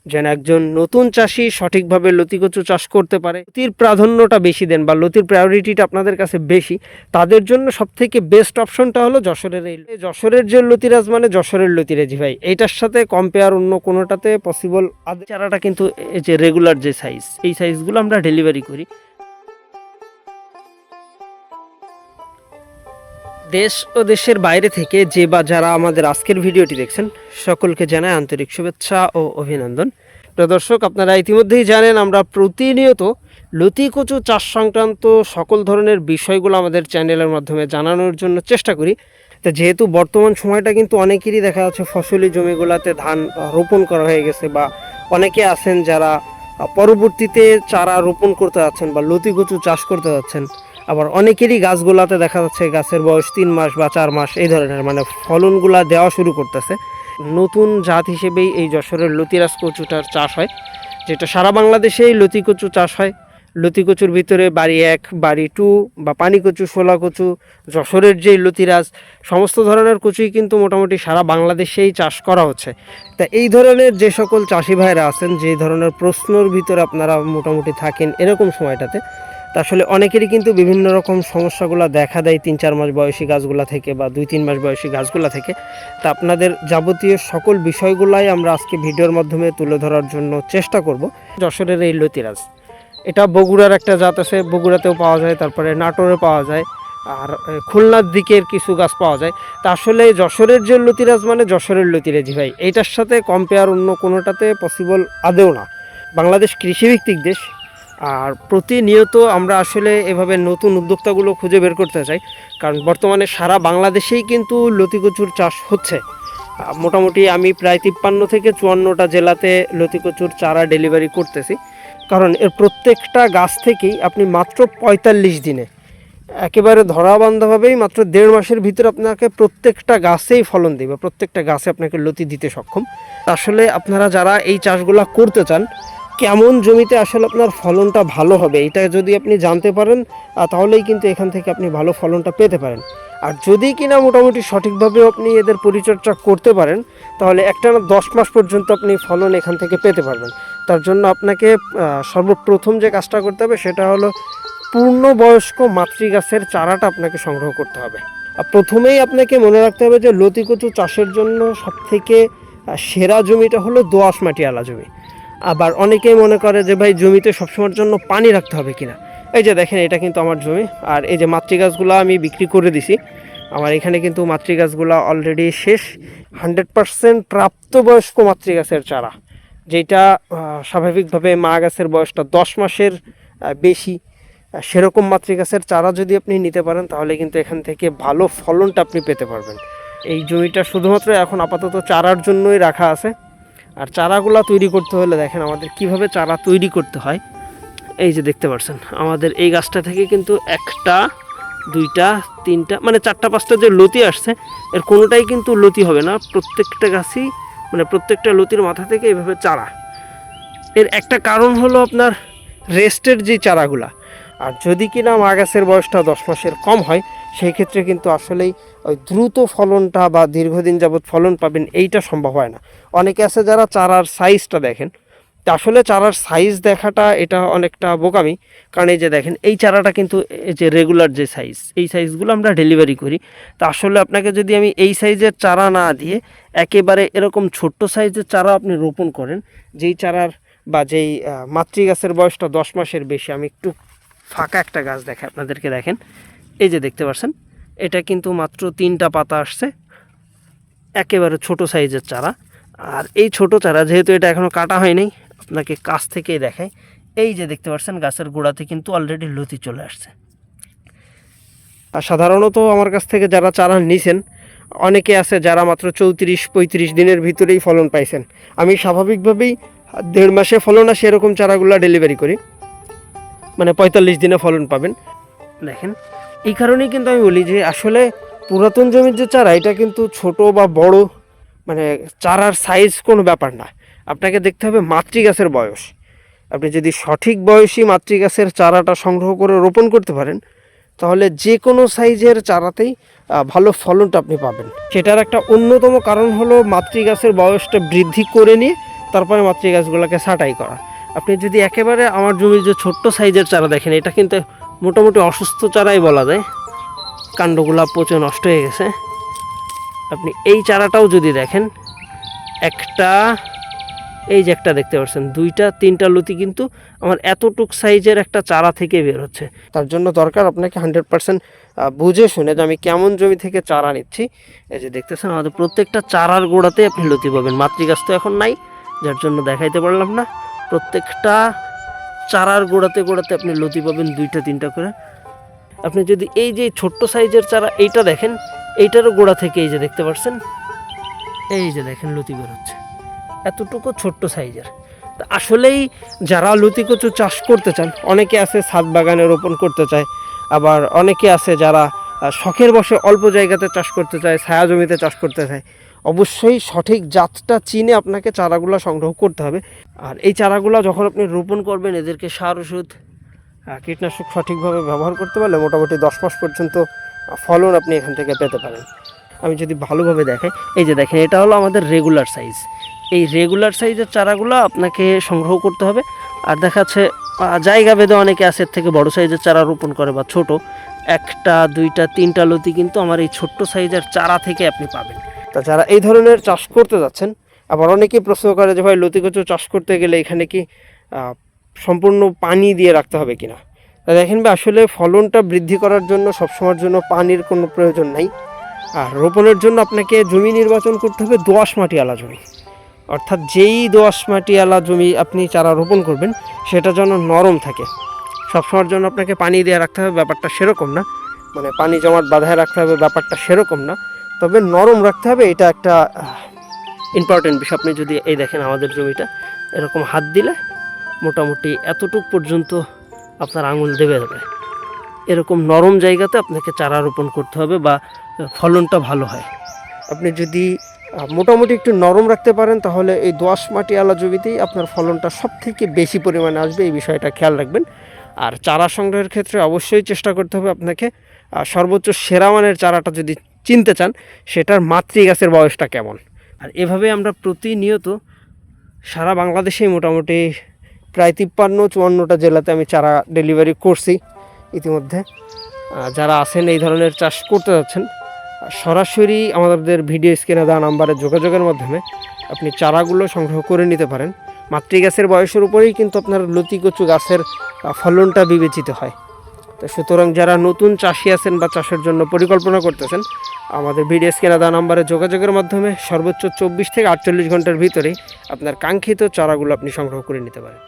যেন একজন নতুন চাষি সঠিকভাবে লতিকচু চাষ করতে পারে, লতির প্রাধান্যটা বেশি দেন বা লতির প্রায়োরিটিটা আপনাদের কাছে বেশি, তাদের জন্য সবথেকে বেস্ট অপশনটা হলো যশোরের এই যশোরের যে লতিরাজ, মানে যশোরের লতিরাজি ভাই, এইটার সাথে কম্পেয়ার অন্য কোনোটাতে পসিবল। চারাটা কিন্তু এই যে রেগুলার যে সাইজ, এই সাইজগুলো আমরা ডেলিভারি করি। দেশ ও দেশের বাইরে থেকে যে বা যারা আমাদের আজকের ভিডিওটি দেখছেন, সকলকে জানাই আন্তরিক শুভেচ্ছা ও অভিনন্দন। প্রিয় দর্শক, আপনারা ইতিমধ্যেই জানেন আমরা প্রতিনিয়ত লতিকচু চাষ সংক্রান্ত সকল ধরনের বিষয়গুলো আমাদের চ্যানেলের মাধ্যমে জানানোর জন্য চেষ্টা করি। তো যেহেতু বর্তমান সময়টা কিন্তু অনেকেরই দেখা যাচ্ছে ফসলি জমিগুলোতে ধান রোপণ করা হয়ে গেছে, বা অনেকে আছেন যারা পরবর্তীতে চারা রোপণ করতে যাচ্ছেন বা লতিকচু চাষ করতে যাচ্ছেন। আবার অনেকেরই গাছগুলাতে দেখা যাচ্ছে গাছের বয়স 3 মাস বা 4 মাস, এই ধরনের মানে ফলনগুলা দেওয়া শুরু করতেছে। নতুন জাত হিসেবেই এই যশোরের লতিরাজ কচুটার চাষ হয়, যেটা সারা বাংলাদেশেই লতিকচু চাষ হয়। লতিকচুর ভিতরে বাড়ি 1, বাড়ি 2 বা পানিকচু, শোলা কচু, যশোরের যেই লতিরাজ, সমস্ত ধরনের কচুই কিন্তু মোটামুটি সারা বাংলাদেশেই চাষ করা হচ্ছে। তা এই ধরনের যে সকল চাষি ভাইরা আছেন, যে ধরনের প্রশ্নর ভিতরে আপনারা মোটামুটি থাকেন এরকম সময়টাতে, তা আসলে অনেকেরই কিন্তু বিভিন্ন রকম সমস্যাগুলো দেখা দেয় 3-4 মাস বয়সী গাছগুলা থেকে বা 2-3 মাস বয়সী গাছগুলা থেকে। তা আপনাদের যাবতীয় সকল বিষয়গুলাই আমরা আজকে ভিডিওর মাধ্যমে তুলে ধরার জন্য চেষ্টা করব। যশোরের এই লতিরাজ, এটা বগুড়ার একটা জাত আছে, বগুড়াতেও পাওয়া যায়, তারপরে নাটোরে পাওয়া যায়, আর খুলনার দিকের কিছু গাছ পাওয়া যায়। তা আসলে যশোরের যে লতিরাজ, মানে যশোরের লতিরাজি ভাই, এইটার সাথে কম্পেয়ার অন্য কোনোটাতে পসিবল আদেও না। বাংলাদেশ কৃষিভিত্তিক দেশ, আর প্রতিনিয়ত আমরা আসলে এভাবে নতুন উদ্যোক্তাগুলো খুঁজে বের করতে চাই, কারণ বর্তমানে সারা বাংলাদেশেই কিন্তু লতিকচুর চাষ হচ্ছে। মোটামুটি আমি প্রায় 53 থেকে 54টা জেলাতে লতিকচুর চারা ডেলিভারি করতেছি, কারণ এর প্রত্যেকটা গাছ থেকেই আপনি মাত্র 45 দিনে, একেবারে ধরাবান্ধভাবেই মাত্র 1.5 মাসের ভিতরে আপনাকে প্রত্যেকটা গাছেই ফলন দেবে, প্রত্যেকটা গাছে আপনাকে লতি দিতে সক্ষম। আসলে আপনারা যারা এই চাষগুলো করতে চান, কেমন জমিতে আসলে আপনার ফলনটা ভালো হবে, এটা যদি আপনি জানতে পারেন, তাহলেই কিন্তু এখান থেকে আপনি ভালো ফলনটা পেতে পারেন। আর যদি কিনা মোটামুটি সঠিকভাবেও আপনি এদের পরিচর্যা করতে পারেন, তাহলে একটানা 10 মাস পর্যন্ত আপনি ফলন এখান থেকে পেতে পারবেন। তার জন্য আপনাকে সর্বপ্রথম যে কাজটা করতে হবে সেটা হলো পূর্ণবয়স্ক মাতৃগাছের চারাটা আপনাকে সংগ্রহ করতে হবে। আর প্রথমেই আপনাকে মনে রাখতে হবে যে লতিকচু চাষের জন্য সবথেকে সেরা জমিটা হলো দোআঁশ মাটিওয়ালা জমি। আবার অনেকেই মনে করে যে ভাই জমিতে সবসময়ের জন্য পানি রাখতে হবে কিনা। এই যে দেখেন, এটা কিন্তু আমার জমি, আর এই যে মাতৃগাছগুলো আমি বিক্রি করে দিছি। আমার এখানে কিন্তু মাতৃগাছগুলো অলরেডি শেষ, 100% প্রাপ্তবয়স্ক মাতৃগাছের চারা, যেটা স্বাভাবিকভাবে মা গাছের বয়সটা 10 মাসের বেশি। সেরকম মাতৃগাছের চারা যদি আপনি নিতে পারেন, তাহলে কিন্তু এখান থেকে ভালো ফলনটা আপনি পেতে পারবেন। এই জমিটা শুধুমাত্র এখন আপাতত চারার জন্যই রাখা আছে। আর চারাগুলা তৈরি করতে হলে দেখেন আমাদের কিভাবে চারা তৈরি করতে হয়। এই যে দেখতে পাচ্ছেন, আমাদের এই গাছটা থেকে কিন্তু 1টা 2টা 3টা মানে 4টা 5টা যে লতি আসছে, এর কোনোটাই কিন্তু লতি হবে না। প্রত্যেকটা গাছই মানে প্রত্যেকটা লতির মাথা থেকে এইভাবে চারা। এর একটা কারণ হলো আপনার রেস্টের যে চারাগুলা। আর যদি কিনা মা গাছের বয়সটা 10 মাসের কম হয়, সেই ক্ষেত্রে কিন্তু আসলেই ওই দ্রুত ফলনটা বা দীর্ঘদিন যাবৎ ফলন পাবেন এইটা সম্ভব হয় না। অনেকে আছে যারা চারার সাইজটা দেখেন, তা আসলে চারার সাইজ দেখাটা এটা অনেকটা বোকামি। কারণ এই যে দেখেন, এই চারাটা কিন্তু এই যে রেগুলার যে সাইজ, এই সাইজগুলো আমরা ডেলিভারি করি। তা আসলে আপনাকে যদি আমি এই সাইজের চারা না দিয়ে একেবারে এরকম ছোট্ট সাইজের চারা আপনি রোপণ করেন, যেই চারার বা যেই মাতৃগাছের বয়সটা 10 মাসের বেশি, আমি একটু ফাঁকা একটা গাছ দেখে আপনাদেরকে দেখেন, এই যে দেখতে পাচ্ছেন, এটা কিন্তু মাত্র 3টা পাতা আসছে, একেবারে ছোট সাইজের চারা। আর এই ছোট চারা যেহেতু এটা এখনও কাটা হয়নি, আপনাকে কাছ থেকেই দেখাই। এই যে দেখতে পাচ্ছেন, গাছের গোড়াতে কিন্তু অলরেডি লতি চলে আসছে। আর সাধারণত আমার কাছ থেকে যারা চারা নিছেন, অনেকে আছে যারা মাত্র 34-35 দিনের ভিতরেই ফলন পাইছেন। আমি স্বাভাবিকভাবেই 1.5 মাসে ফলন আসে এরকম চারাগুলো ডেলিভারি করি, মানে 45 দিনে ফলন পাবেন। দেখেন, এই কারণেই কিন্তু আমি বলি যে আসলে পুরাতন জমির যে চারা, এটা কিন্তু ছোট বা বড় মানে চারার সাইজ কোনো ব্যাপার না। আপনাকে দেখতে হবে মাতৃগাছের বয়স। আপনি যদি সঠিক বয়সী মাতৃগাছের চারাটা সংগ্রহ করে রোপণ করতে পারেন, তাহলে যে কোনো সাইজের চারাতেই ভালো ফলনটা আপনি পাবেন। সেটার একটা অন্যতম কারণ হলো মাতৃগাছের বয়সটা বৃদ্ধি করে নিয়ে তারপরে মাতৃ গাছগুলোকে ছাঁটাই করা। আপনি যদি একেবারে আমার জমির যে ছোট্ট সাইজের চারা দেখেন, এটা কিন্তু মোটামুটি অসুস্থ চারাই বলা যায়, কাণ্ডগুলা পচে নষ্ট হয়ে গেছে। আপনি এই চারাটাও যদি দেখেন, একটা এই যে একটা দেখতে পাচ্ছেন, 2-3টা লতি কিন্তু আমার এতটুক সাইজের একটা চারা থেকে বের হচ্ছে। তার জন্য দরকার আপনাকে 100% বুঝে শুনে যে আমি কেমন জমি থেকে চারা নিচ্ছি। এই যে দেখতেছেন আমাদের প্রত্যেকটা চারার গোড়াতে আপনি লতি পাবেন। মাতৃগাছ তো এখন নাই, যার জন্য দেখাইতে পারলাম না। প্রত্যেকটা চারার গোড়াতে গোড়াতে আপনি লতি পাবেন 2-3টা করে। আপনি যদি এই যে ছোট্ট সাইজের চারা এইটা দেখেন, এইটারও গোড়া থেকে এই যে দেখতে পাচ্ছেন, এই যে দেখেন লতি বের হচ্ছে, এতটুকু ছোট্ট সাইজের। তা আসলেই যারা লতি কচু চাষ করতে চান, অনেকে আছে ছাদ বাগানে রোপণ করতে চায়, আবার অনেকে আছে যারা শখের বসে অল্প জায়গাতে চাষ করতে চায়, ছায়া জমিতে চাষ করতে চায়। অবশ্যই সঠিক জাতটা চিনে আপনাকে চারাগুলো সংগ্রহ করতে হবে। আর এই চারাগুলো যখন আপনি রোপণ করবেন, এদেরকে সার ওষুধ কীটনাশক সঠিকভাবে ব্যবহার করতে পারলে মোটামুটি 10 মাস পর্যন্ত ফলন আপনি এখান থেকে পেতে পারেন। আমি যদি ভালোভাবে দেখাই, এই যে দেখেন, এটা হলো আমাদের রেগুলার সাইজ। এই রেগুলার সাইজের চারাগুলো আপনাকে সংগ্রহ করতে হবে। আর দেখাচ্ছে জায়গা ভেদে অনেকে আছে এর থেকে বড় সাইজের চারা রোপণ করে বা ছোট, 1টা 2টা 3টা লতি কিন্তু আমার এই ছোট্ট সাইজের চারা থেকে আপনি পাবেন। তা যারা এই ধরনের চাষ করতে যাচ্ছেন, আবার অনেকেই প্রশ্ন করে যে ভাই লতি কচু চাষ করতে গেলে এখানে কি সম্পূর্ণ পানি দিয়ে রাখতে হবে কিনা। তা দেখেন ভাই, আসলে ফলনটা বৃদ্ধি করার জন্য সবসময়ের জন্য পানির কোনো প্রয়োজন নাই। আর রোপণের জন্য আপনাকে জমি নির্বাচন করতে হবে দোআঁশ মাটিওয়ালা জমি, অর্থাৎ যেই দোআঁশ মাটিওয়ালা জমি আপনি চারা রোপণ করবেন সেটা যেন নরম থাকে। সবসময়ের জন্য আপনাকে পানি দিয়ে রাখতে হবে ব্যাপারটা সেরকম না, মানে পানি জমাট বাঁধায় রাখতে হবে ব্যাপারটা সেরকম না, তবে নরম রাখতে হবে, এটা একটা ইম্পর্টেন্ট বিষয়। আপনি যদি এই দেখেন আমাদের জমিটা, এরকম হাত দিলে মোটামুটি এতটুক পর্যন্ত আপনার আঙুল দেবে যাবে, এরকম নরম জায়গাতে আপনাকে চারা রোপণ করতে হবে বা ফলনটা ভালো হয়। আপনি যদি মোটামুটি একটু নরম রাখতে পারেন তাহলে এই দোআঁশ মাটিওয়ালা জমিতেই আপনার ফলনটা সবথেকে বেশি পরিমাণে আসবে, এই বিষয়টা খেয়াল রাখবেন। আর চারা সংগ্রহের ক্ষেত্রে অবশ্যই চেষ্টা করতে হবে আপনাকে সর্বোচ্চ সেরা মানের চারাটা যদি চিনতে চান, সেটার মাতৃ গাছের বয়সটা কেমন। আর এভাবে আমরা প্রতিনিয়ত সারা বাংলাদেশেই মোটামুটি প্রায় 53-54টা জেলাতে আমি চারা ডেলিভারি করছি ইতিমধ্যে। যারা আছেন এই ধরনের চাষ করতে যাচ্ছেন, সরাসরি আমাদের ভিডিও স্ক্রিনে দেওয়া নাম্বারে যোগাযোগের মাধ্যমে আপনি চারাগুলো সংগ্রহ করে নিতে পারেন। মাতৃ গাছের বয়সের উপরেই কিন্তু আপনার লতি কচু গাছের ফলনটা বিবেচিত হয়। তো সুতরাং যারা নতুন চাষি আছেন বা চাষের জন্য পরিকল্পনা করতেছেন, আমাদের ভিডিও স্ক্রিনে দেওয়া নাম্বারে যোগাযোগের মাধ্যমে সর্বোচ্চ 24 থেকে 48 ঘন্টার ভিতরেই আপনার কাঙ্ক্ষিত চারাগুলো আপনি সংগ্রহ করে নিতে পারেন।